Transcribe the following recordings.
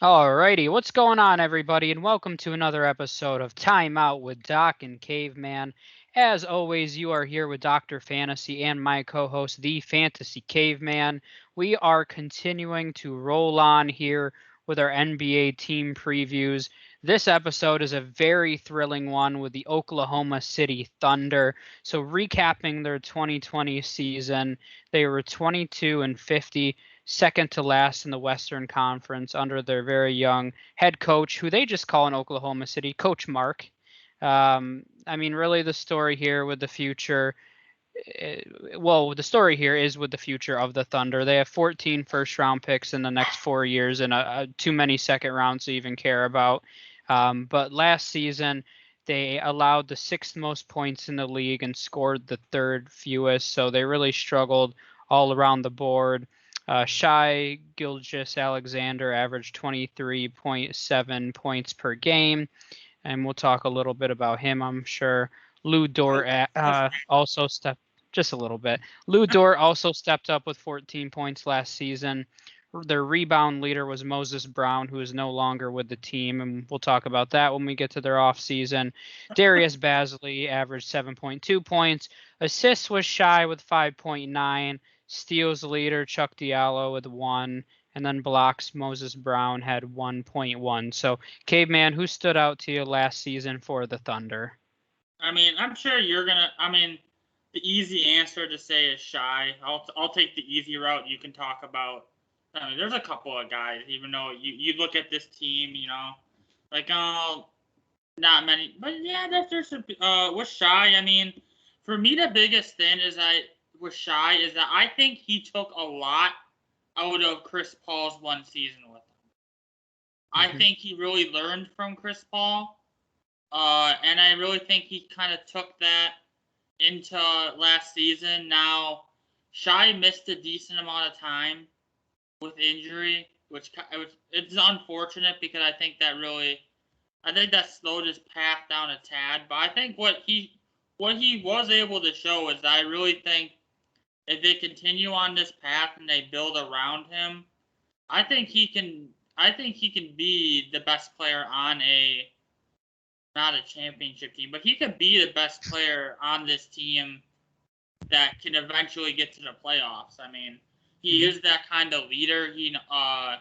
Alrighty, what's going on, everybody, and welcome to another episode of Time Out with Doc and Caveman. As always, you are here with Dr. Fantasy and my co-host, the Fantasy Caveman. We are continuing to roll on here with our NBA team previews. This episode is a very thrilling one with the Oklahoma City Thunder. So, recapping their 2020 season, they were 22-50, second to last in the Western Conference under their very young head coach, who they just call in Oklahoma City Coach Mark. Really, the story here with the future. The story here is with the future of the Thunder. They have 14 first-round picks in the next 4 years, and too many second rounds to even care about. But last season, they allowed the sixth most points in the league and scored the third fewest, so they really struggled all around the board. Shai Gilgeous-Alexander averaged 23.7 points per game, and we'll talk a little bit about him, I'm sure. Lou Dort also stepped just a little bit. Lou Dort also stepped up with 14 points last season. Their rebound leader was Moses Brown, who is no longer with the team, and we'll talk about that when we get to their offseason. Darius Bazley averaged 7.2 points. Assists was Shai with 5.9. Steals leader Chuck Diallo with 1. And then blocks Moses Brown had 1.1. So, Caveman, who stood out to you last season for the Thunder? I'm sure you're gonna. The easy answer to say is Shai. I'll take the easy route. You can talk about. There's a couple of guys. Even though you look at this team, not many, but yeah, there's some. With Shai, for me the biggest thing with Shai is that I think he took a lot out of Chris Paul's one season with him. I think he really learned from Chris Paul. And I really think he kind of took that into last season. Now, Shai missed a decent amount of time with injury, which it's unfortunate because I think that slowed his path down a tad. But I think what he was able to show is that I really think if they continue on this path and they build around him, I think he can be the best player on not a championship team, but he could be the best player on this team that can eventually get to the playoffs. He is that kind of leader. I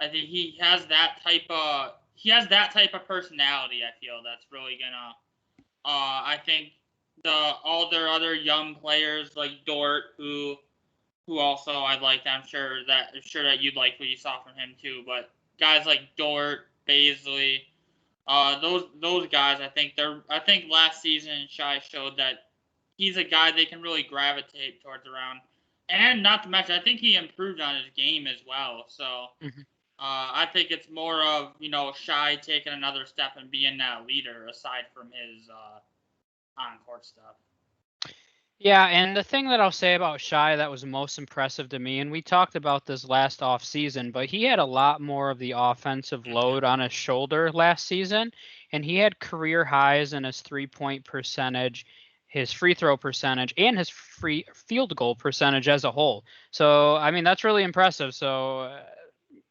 think he has that type of personality. I feel that's really gonna. I think all their other young players like Dort, who also I liked. I'm sure that you'd like what you saw from him too. But guys like Dort, Bazley. Those guys, I think last season Shai showed that he's a guy they can really gravitate towards around, and not to mention, I think he improved on his game as well. So, I think it's more of Shai taking another step and being that leader aside from his on-court stuff. Yeah, and the thing that I'll say about Shai that was most impressive to me, and we talked about this last off season, but he had a lot more of the offensive load on his shoulder last season, and he had career highs in his 3-point percentage, his free throw percentage, and his free field goal percentage as a whole. So, that's really impressive. So,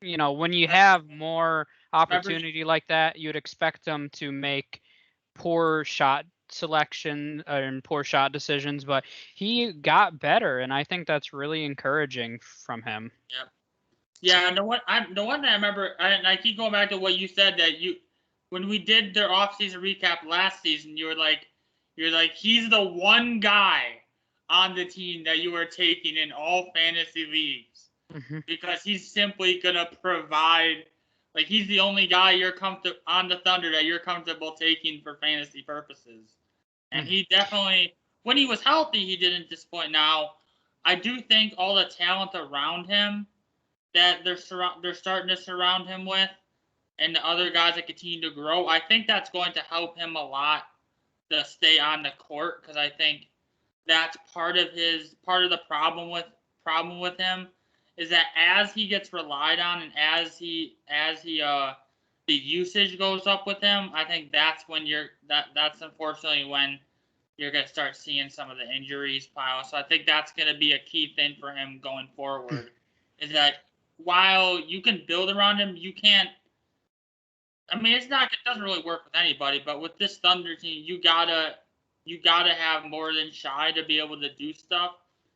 when you have more opportunity like that, you'd expect them to make poor shot selection and poor shot decisions, but he got better, and I think that's really encouraging from him. Yep. Yeah, the one that I remember, and I keep going back to what you said that when we did their off-season recap last season, you're like, he's the one guy on the team that you are taking in all fantasy leagues because he's simply gonna provide. Like, he's the only guy on the Thunder that you're comfortable taking for fantasy purposes. And he definitely, when he was healthy, he didn't disappoint. Now, I do think all the talent around him that they're starting to surround him with, and the other guys that continue to grow, I think that's going to help him a lot to stay on the court, because I think that's part of the problem with him is that as he gets relied on and as the usage goes up with him, I think that's when that's unfortunately when you're going to start seeing some of the injuries pile. So I think that's going to be a key thing for him going forward is that while you can build around him, you can't. I mean, it doesn't really work with anybody, but with this Thunder team, you gotta have more than Shai to be able to do stuff.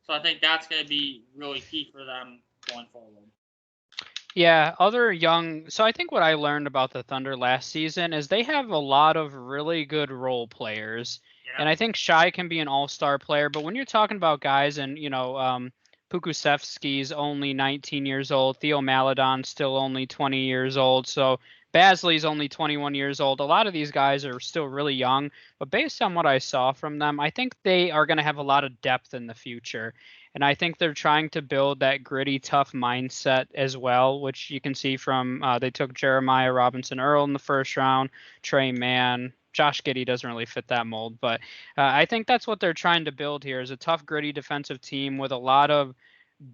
So I think that's gonna be really key for them going forward. Yeah, so I think what I learned about the Thunder last season is they have a lot of really good role players. Yeah. And I think Shai can be an all-star player, but when you're talking about guys and, Pukusevski's only 19 years old, Theo Maledon's still only 20 years old, so Basley's only 21 years old. A lot of these guys are still really young, but based on what I saw from them, I think they are going to have a lot of depth in the future. And I think they're trying to build that gritty, tough mindset as well, which you can see from they took Jeremiah Robinson Earl in the first round, Tre Mann. Josh Giddey doesn't really fit that mold, but I think that's what they're trying to build here is a tough, gritty defensive team with a lot of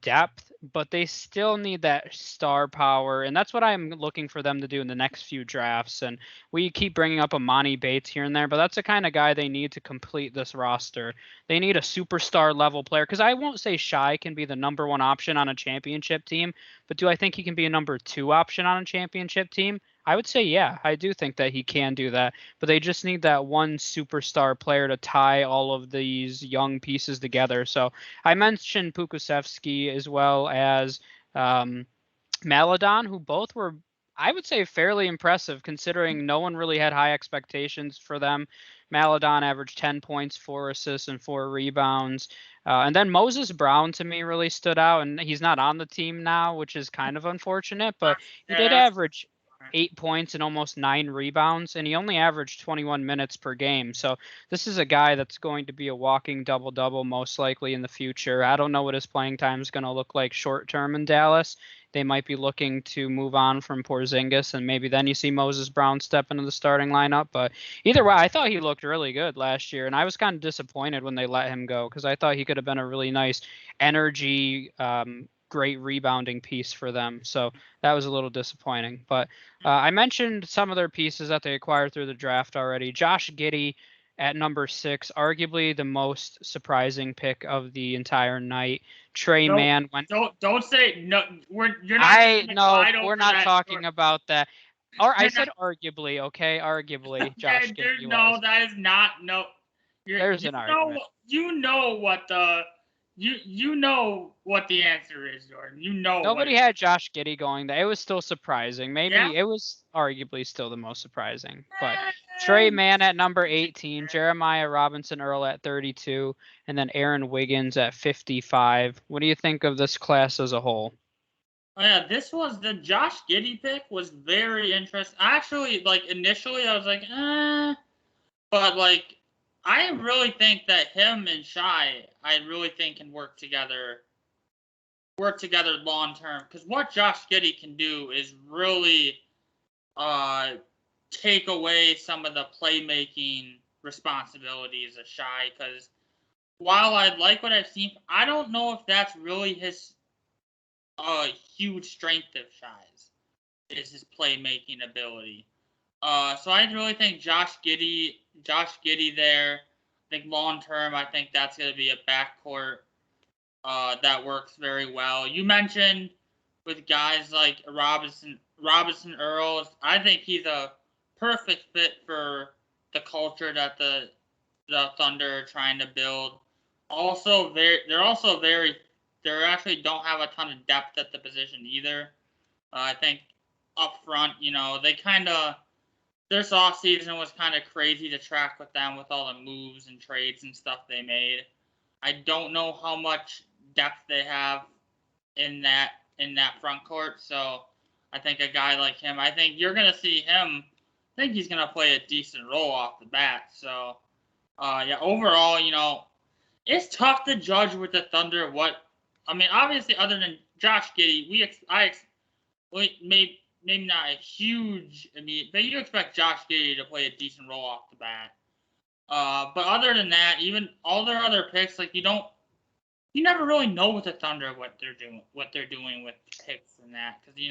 depth, but they still need that star power, and that's what I'm looking for them to do in the next few drafts. And we keep bringing up Amani Bates here and there, but that's the kind of guy they need to complete this roster. They need a superstar level player, because I won't say Shai can be the number one option on a championship team, but do I think he can be a number two option on a championship team? I would say, yeah, I do think that he can do that, but they just need that one superstar player to tie all of these young pieces together. So I mentioned Pukusevski as well as Maledon, who both were, I would say, fairly impressive considering no one really had high expectations for them. Maledon averaged 10 points, 4 assists, and 4 rebounds. And then Moses Brown to me really stood out, and he's not on the team now, which is kind of unfortunate, but he did average 8 points and almost 9 rebounds, and he only averaged 21 minutes per game. So this is a guy that's going to be a walking double-double most likely in the future. I don't know what his playing time is going to look like short term in Dallas. They might be looking to move on from Porzingis, and maybe then you see Moses Brown step into the starting lineup. But either way, I thought he looked really good last year, and I was kind of disappointed when they let him go because I thought he could have been a really nice energy, great rebounding piece for them. So that was a little disappointing. But I mentioned some of their pieces that they acquired through the draft already. Josh Giddey at number 6, arguably the most surprising pick of the entire night. Tre Mann went. Don't say no. You're not. We're not talking about that. Or I said arguably. Okay, arguably. Josh Giddey was. That is not no. There's an argument. You know what the answer is, Jordan. You know. Nobody had Josh Giddey going there. It was still surprising. Maybe it was arguably still the most surprising. But Tre Mann at number 18, Jeremiah Robinson Earl at 32, and then Aaron Wiggins at 55. What do you think of this class as a whole? Oh, yeah, the Josh Giddey pick was very interesting. Actually, initially I was like, but I really think that him and Shai, I really think can work together long term. Because what Josh Giddey can do is really take away some of the playmaking responsibilities of Shai. Because while I like what I've seen, I don't know if that's really his huge strength of Shai's is his playmaking ability. So I really think Josh Giddey there. I think long term, I think that's going to be a backcourt that works very well. You mentioned with guys like Robinson Earl, I think he's a perfect fit for the culture that the Thunder are trying to build. Also, they actually don't have a ton of depth at the position either. I think up front, they kind of. This offseason was kind of crazy to track with them with all the moves and trades and stuff they made. I don't know how much depth they have in that front court. So I think a guy like him, I think you're going to see him. I think he's going to play a decent role off the bat. So, overall, it's tough to judge with the Thunder obviously other than Josh Giddey, maybe not a huge but you expect Josh Giddey to play a decent role off the bat. But other than that, even all their other picks, you never really know with the Thunder what they're doing with picks and that, because you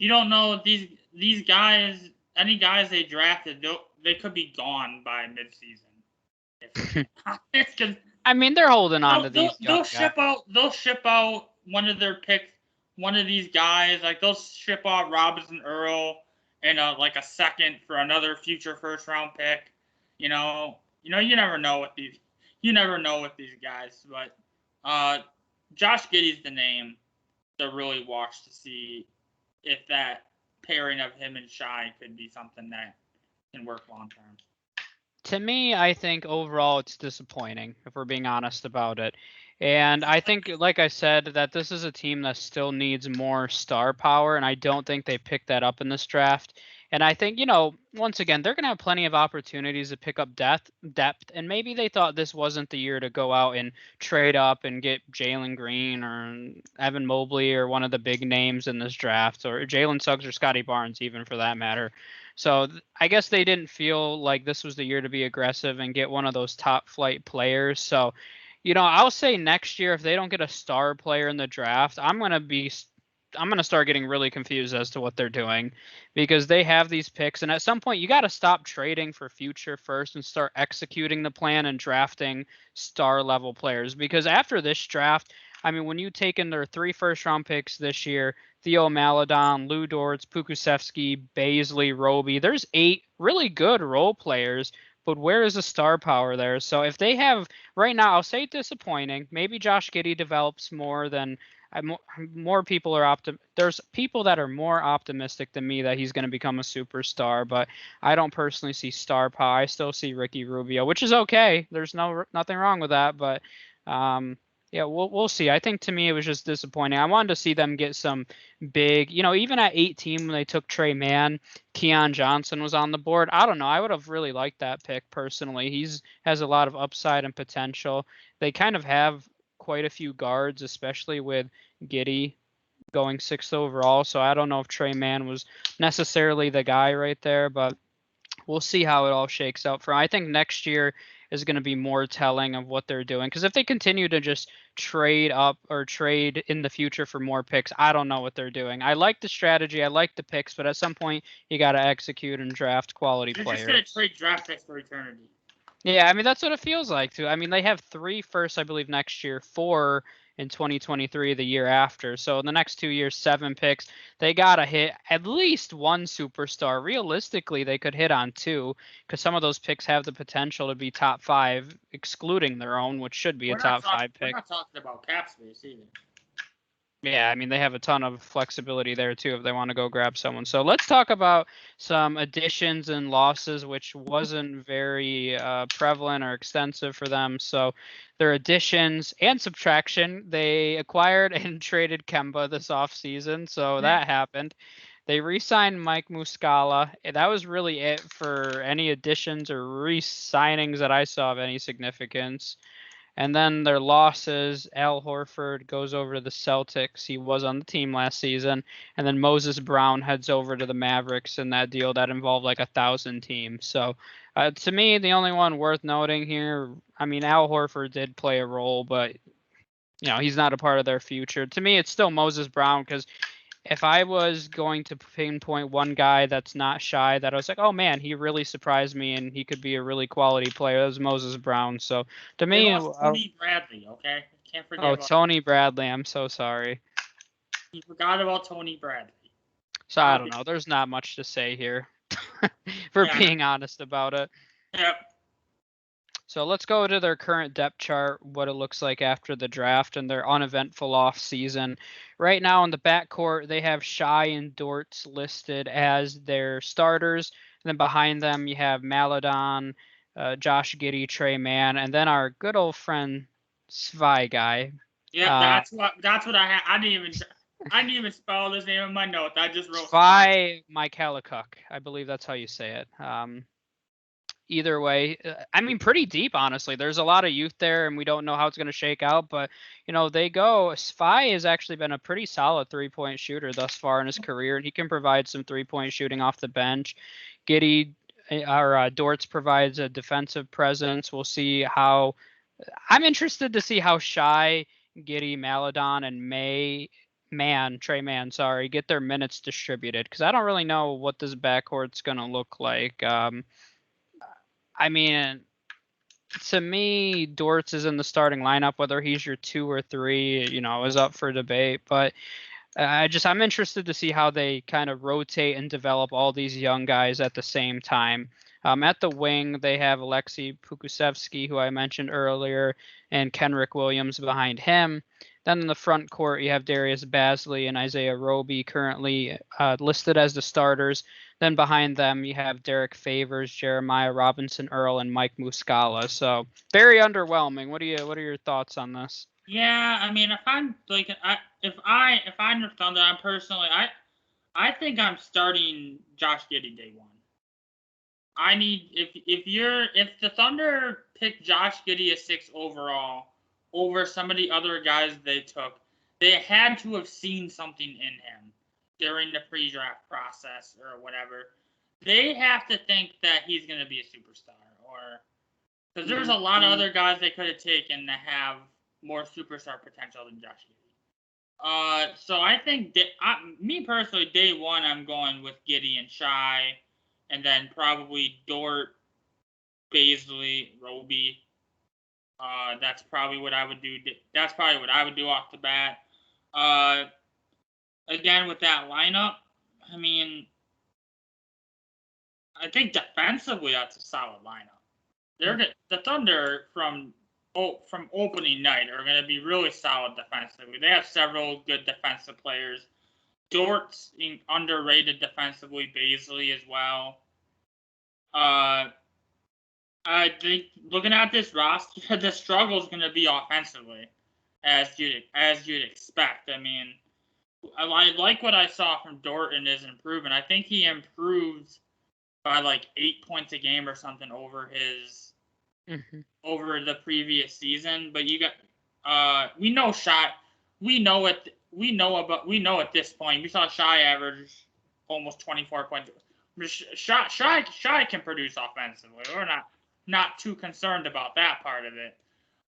don't know these guys, any guys they drafted, they could be gone by midseason. It's because I mean, they're holding on to these. They'll ship out one of their picks, one of these guys, like they'll ship off Robinson Earl and like a second for another future first round pick. You never know with these guys, but Josh Giddey's the name to really watch to see if that pairing of him and Shai could be something that can work long term. To me, I think overall it's disappointing, if we're being honest about it. And I think, like I said, that this is a team that still needs more star power, and I don't think they picked that up in this draft. And I think, once again, they're going to have plenty of opportunities to pick up depth, and maybe they thought this wasn't the year to go out and trade up and get Jalen Green or Evan Mobley or one of the big names in this draft, or Jalen Suggs or Scotty Barnes, even for that matter. So I guess they didn't feel like this was the year to be aggressive and get one of those top flight players. So, I'll say next year, if they don't get a star player in the draft, I'm going to start getting really confused as to what they're doing, because they have these picks. And at some point you got to stop trading for future first and start executing the plan and drafting star level players. Because after this draft, I mean, when you take in their 3 first-round picks this year, Theo Maledon, Lou Dortz, Pukusevsky, Baisley, Roby, there's 8 really good role players, but where is the star power there? So if they have, right now, I'll say disappointing. Maybe Josh Giddey develops more than more people are there's people that are more optimistic than me that he's going to become a superstar, but I don't personally see star power. I still see Ricky Rubio, which is okay. There's nothing wrong with that, but yeah, we'll see. I think to me it was just disappointing. I wanted to see them get some big, even at 18 when they took Trey Mann, Keon Johnson was on the board. I don't know. I would have really liked that pick personally. Has a lot of upside and potential. They kind of have quite a few guards, especially with Giddey going 6th overall. So I don't know if Trey Mann was necessarily the guy right there, but we'll see how it all shakes out. I think next year is going to be more telling of what they're doing, because if they continue to just trade up or trade in the future for more picks, I don't know what they're doing. I like the strategy, I like the picks, but at some point you got to execute and draft quality players. They're just going to trade draft picks for eternity. Yeah, I mean, that's what it feels like too. I mean, they have 3 firsts, I believe, next year, 4 in 2023, the year after. So in the next 2 years, 7 picks. They got to hit at least one superstar. Realistically, they could hit on 2, because some of those picks have the potential to be top 5, excluding their own, which should be a top 5 pick. We're not talking about cap space either. Yeah, I mean, they have a ton of flexibility there, too, if they want to go grab someone. So let's talk about some additions and losses, which wasn't very prevalent or extensive for them. So their additions and subtraction, they acquired and traded Kemba this offseason. So that happened. They re-signed Mike Muscala. That was really it for any additions or re-signings that I saw of any significance. And then their losses, Al Horford goes over to the Celtics. He was on the team last season. And then Moses Brown heads over to the Mavericks in that deal that involved like 1,000 teams. So to me, the only one worth noting here, I mean, Al Horford did play a role, but he's not a part of their future. To me, it's still Moses Brown, because if I was going to pinpoint one guy that's not Shai, that I was like, oh man, he really surprised me and he could be a really quality player, that was Moses Brown. So to me, Tony Bradley, okay? Can't forget. Oh, Tony Bradley, I'm so sorry. You forgot about Tony Bradley. So I don't know. There's not much to say here, for being honest about it. Yep. So let's go to their current depth chart, what it looks like after the draft and their uneventful off season. Right now in the backcourt, they have Shai and Dortz listed as their starters. And then behind them, you have Maledon, Josh Giddey, Trey Mann, and then our good old friend Svai guy. Yeah, that's what I had. I didn't even spell his name in my notes. I just wrote Svai Mykhailiuk. I believe that's how you say it. Either way, I mean, pretty deep, honestly. There's a lot of youth there, and we don't know how it's going to shake out. But, they go. Svai has actually been a pretty solid 3-point shooter thus far in his career, and he can provide some 3-point shooting off the bench. Giddey, or Dortz provides a defensive presence. We'll see how. I'm interested to see how Shai, Giddey, Maledon, and Trey Mann, get their minutes distributed, because I don't really know what this backcourt's going to look like. I mean, To me, Dortz is in the starting lineup. Whether he's your 2 or 3, is up for debate. But I'm interested to see how they kind of rotate and develop all these young guys at the same time. At the wing, they have Alexei Pukusevsky, who I mentioned earlier, and Kenrick Williams behind him. Then in the front court, you have Darius Basley and Isaiah Roby currently listed as the starters. Then behind them, you have Derrick Favors, Jeremiah Robinson Earl, and Mike Muscala. So very underwhelming. What are your thoughts on this? Yeah, I mean, if I'm like, if I'm the Thunder, I think I'm starting Josh Giddey day one. I need if the Thunder pick Josh Giddey as 6 overall over some of the other guys they took, they had to have seen something in him during the pre-draft process or whatever. They have to think that he's going to be a superstar, or because there's a lot of other guys they could have taken that have more superstar potential than Josh Giddey. So I think me personally, day one, I'm going with Giddey and Shai, and then probably Dort, Basley, Roby. That's probably what I would do. That's probably what I would do off the bat. Again, with that lineup, I mean, I think defensively that's a solid lineup. The Thunder from opening night are going to be really solid defensively. They have several good defensive players. Dort's underrated defensively, Basley as well. I think looking at this roster, the struggle is going to be offensively, as you'd expect. I mean, I like what I saw from Dort in his improvement. I think he improves by like 8 points a game or something over his over the previous season. But we know Shai. We know at this point. We saw Shai average almost 24 points. Shai can produce offensively. We're not too concerned about that part of it.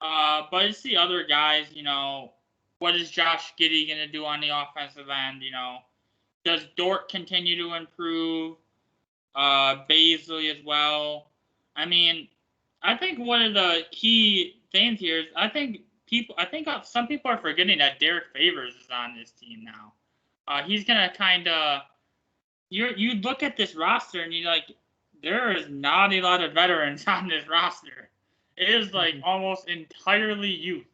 But it's the other guys, what is Josh Giddey going to do on the offensive end? Does Dort continue to improve? Basley as well. I mean, I think one of the key things here is I think some people are forgetting that Derrick Favors is on this team now. He's going to kind of you look at this roster and you're like, there is not a lot of veterans on this roster. It is like almost entirely youth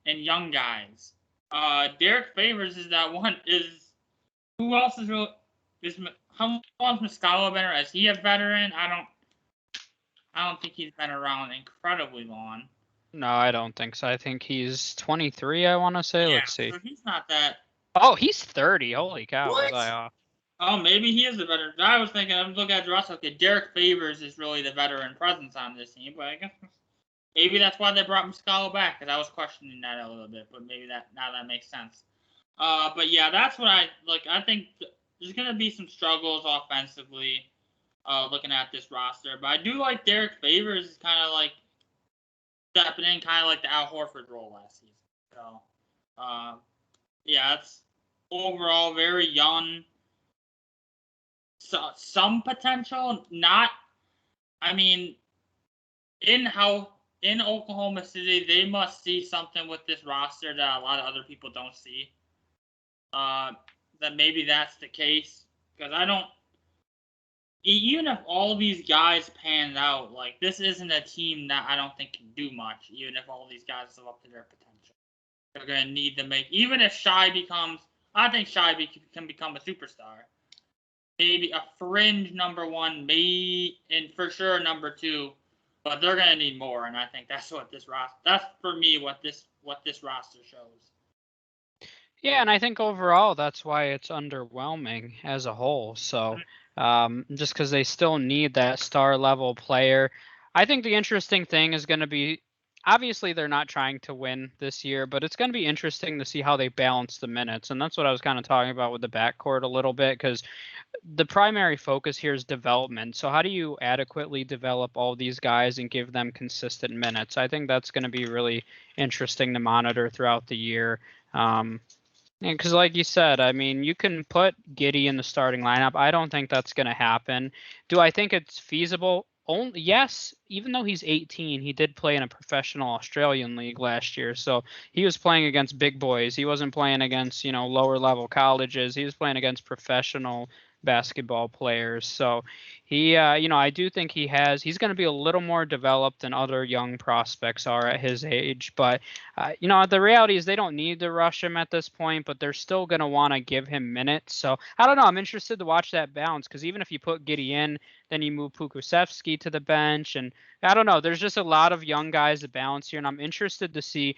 and young guys. Derrick Favors is that one. Who else is real? How long's Muscala been? Is he a veteran? I don't think he's been around incredibly long. No, I don't think so. I think he's 23. I want to say. Yeah, Let's see. So he's not that. Oh, he's 30. Holy cow! What? Was I off? Oh, maybe he is a veteran. I was thinking, I'm looking at the roster. Okay, Derrick Favors is really the veteran presence on this team, but I guess maybe that's why they brought Muscala back, because I was questioning that a little bit, but maybe that makes sense. But yeah, that's what I like. I think there's going to be some struggles offensively looking at this roster, but I do like Derrick Favors is kind of like stepping in, kind of like the Al Horford role last season. So, yeah, it's overall very young. So, some potential, not. I mean, in Oklahoma City, they must see something with this roster that a lot of other people don't see. That maybe that's the case, because even if all these guys pan out, like, this isn't a team that I don't think can do much, even if all these guys live up to their potential. They're going to need to even if Shai I think Shai can become a superstar. Maybe a fringe number one, and for sure number 2, but they're going to need more, and I think that's for me what this roster shows. Yeah, and I think overall that's why it's underwhelming as a whole. So, just because they still need that star level player. I think the interesting thing is going to be, obviously they're not trying to win this year, but it's going to be interesting to see how they balance the minutes. And that's what I was kind of talking about with the backcourt a little bit, because the primary focus here is development. So how do you adequately develop all these guys and give them consistent minutes? I think that's going to be really interesting to monitor throughout the year. Because like you said, I mean, you can put Giddey in the starting lineup. I don't think that's going to happen. Do I think it's feasible? Yes, even though he's 18, he did play in a professional Australian league last year. So he was playing against big boys. He wasn't playing against, lower level colleges. He was playing against professional basketball players. So he, I do think he's going to be a little more developed than other young prospects are at his age. But, the reality is they don't need to rush him at this point, but they're still going to want to give him minutes. So I don't know. I'm interested to watch that balance because even if you put Giddey in, then you move Pukusevski to the bench. And I don't know. There's just a lot of young guys to balance here. And I'm interested to see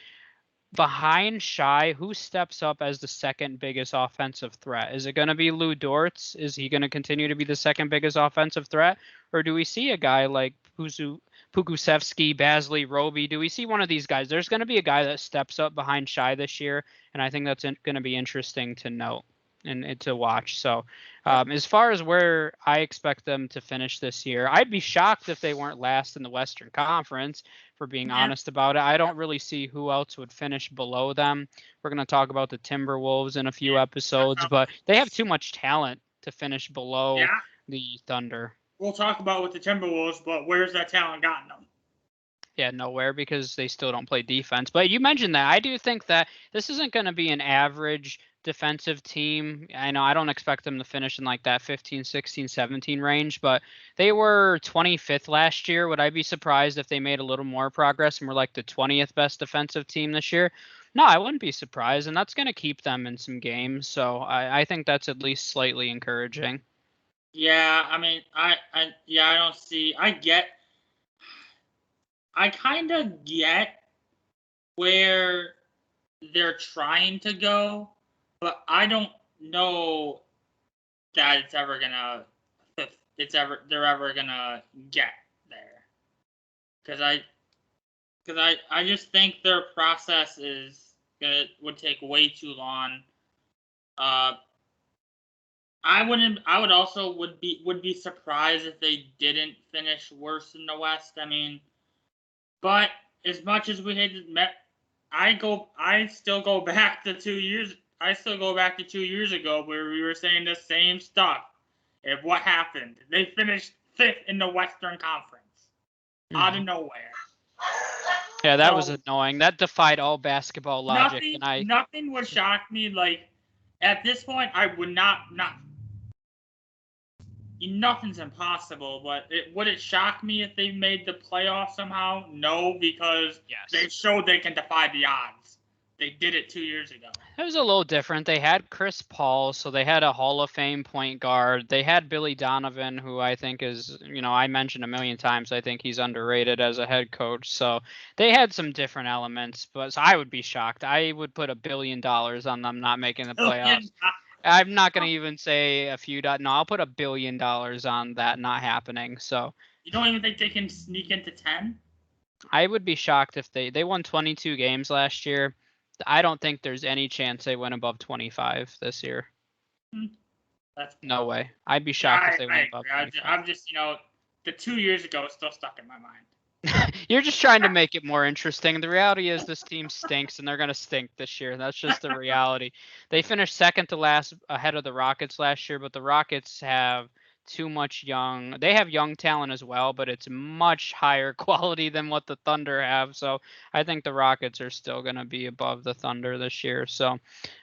behind Shai who steps up as the second biggest offensive threat. Is it going to be Lou Dortz? Is he going to continue to be the second biggest offensive threat? Or do we see a guy like Pukusevski, Basley, Roby? Do we see one of these guys? There's going to be a guy that steps up behind Shai this year. And I think that's going to be interesting to note and to watch. So as far as where I expect them to finish this year, I'd be shocked if they weren't last in the Western Conference, for being honest about it. I don't really see who else would finish below them. We're going to talk about the Timberwolves in a few episodes, but they have too much talent to finish below the Thunder. We'll talk about with the Timberwolves, but where's that talent gotten them? Yeah, nowhere, because they still don't play defense. But you mentioned that. I do think that this isn't going to be an average defensive team. I know I don't expect them to finish in like that 15, 16, 17 range, but they were 25th last year. Would I be surprised if they made a little more progress and were like the 20th best defensive team this year? No, I wouldn't be surprised, and that's going to keep them in some games. So I think that's at least slightly encouraging. Yeah, I mean, I don't see. I kind of get where they're trying to go, but I don't know that they're ever gonna get there. Because I just think their process would take way too long. I would be surprised if they didn't finish worse in the West. I mean, but as much as we hated I still go back to 2 years. I still go back to 2 years ago where we were saying the same stuff. If what happened, they finished 5th in the Western Conference, out of nowhere. Yeah, that was annoying. That defied all basketball logic. Nothing would shock me. Like at this point, I would not. Nothing's impossible, but would it shock me if they made the playoffs somehow? No, because they showed they can defy the odds. They did it 2 years ago. It was a little different. They had Chris Paul, so they had a Hall of Fame point guard. They had Billy Donovan, who I think is, I mentioned a million times, I think he's underrated as a head coach. So they had some different elements, but so I would be shocked. I would put $1 billion on them not making the playoffs. I'm not going to even say a few. No, I'll put $1 billion on that not happening. So you don't even think they can sneak into 10? I would be shocked if they won 22 games last year. I don't think there's any chance they win above 25 this year. No way. I'd be shocked if they went above 25. I'm just, the 2 years ago is still stuck in my mind. You're just trying to make it more interesting. The reality is this team stinks, and they're going to stink this year. That's just the reality. They finished second to last ahead of the Rockets last year, but the Rockets have too much they have young talent as well, but it's much higher quality than what the Thunder have. So I think the Rockets are still going to be above the Thunder this year. So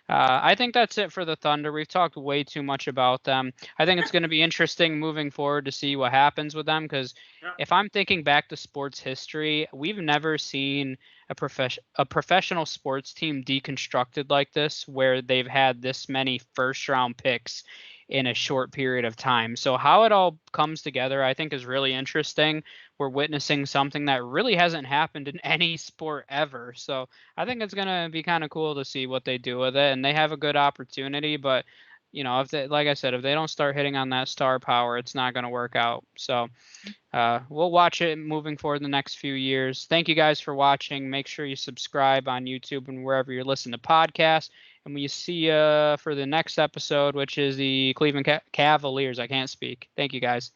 I think that's it for the Thunder. We've talked way too much about them. I think it's going to be interesting moving forward to see what happens with them, because if I'm thinking back to sports history, we've never seen a professional sports team deconstructed like this, where they've had this many first-round picks in a short period of time. So how it all comes together, I think, is really interesting. We're witnessing something that really hasn't happened in any sport ever. So I think it's going to be kind of cool to see what they do with it. And they have a good opportunity, but if they, like I said, if they don't start hitting on that star power, it's not going to work out. So we'll watch it moving forward in the next few years. Thank you guys for watching. Make sure you subscribe on YouTube and wherever you're listening to podcasts. And we see you for the next episode, which is the Cleveland Cavaliers. I can't speak. Thank you, guys.